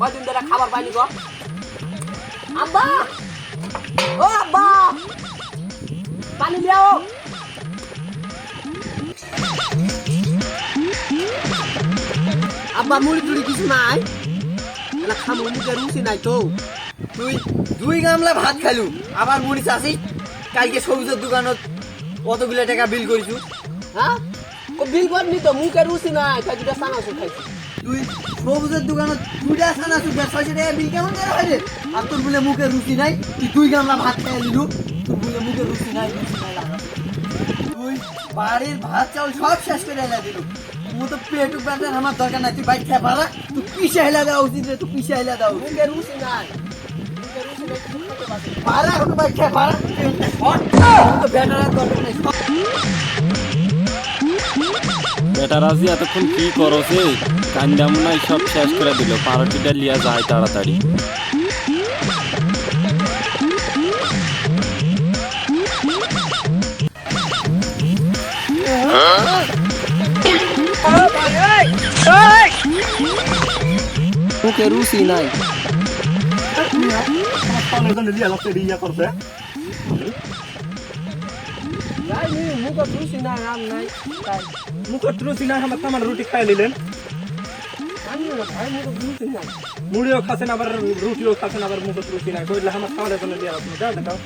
কয়দিন ধরে খাবার পাইনি গো আব্বা ও আব্বা পানি দাও আব্বা মুড়ি টুড়ি কিছু নাই এলা খামু মুখে রুচি নাই তো তুই 2 গামলা ভাত খালু আবার মুড়ি চাষি কালকে সবজির দোকানত কতগুলো টাকা বিল করিছু হ্যাঁ ও বিল করনি তো মুখে রুচি নাই তাই দুটা সানাসু খাইছি তুই সবজির দোকানত 2টা সানাসু 600 টাকা বিল কেমন করে হয় রে আর তোর বলে মুখে রুচি নাই তুই 2 গামলা ভাত খেয়ে নিলু তোর বলে মুখে রুচি নাই লাগা তুই বাড়ির ভাত চাউল সব শেষ করে এলা দিলু মু তো পেটু বাটার আমার দরকার নাই তুই বাইক খেয়ে পারা তুই পিছে হেলা দাও উচিত রে তুই পিছে হেলা দাও মুখে রুচি নাই পারা তো বাইক খেয়ে পারা তো ব্যাটার দরকার নাই বেটা রাজি এতক্ষণ কি করছে কান্দা মনে সব শেষ করে দিল পারোটিটা লিয়া যায় তাড়াতাড়ি মুখে রুচি নাই মুখে রুচি নাই আম নাই মুখত রুচি নাই আমার রুটি খাই নিলেন মুড়িও খাচ্ছেন আবার রুটিও খাচ্ছেন আবার মুখত রুচি নাই কইলে আমার খাওয়ার জন্য দিয়ে আপনি যাও দেখাও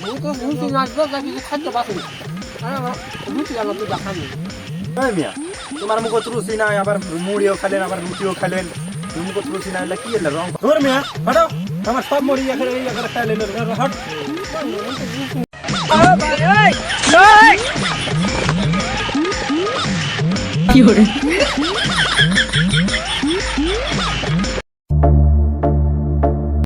মুখে রুচি নাই তো কিছু খাদ্য পাচ্ছি রুচি আলো তো দেখানি মিয়া তোমার মুখত রুচি নাই আবার মুড়িও খালেন আবার রুটিও খালেন মুখত রুচি নাই কি এলে রং ধর মিয়া হটাও আমার সব মুড়ি এখানে খাইলেন হট কি হরে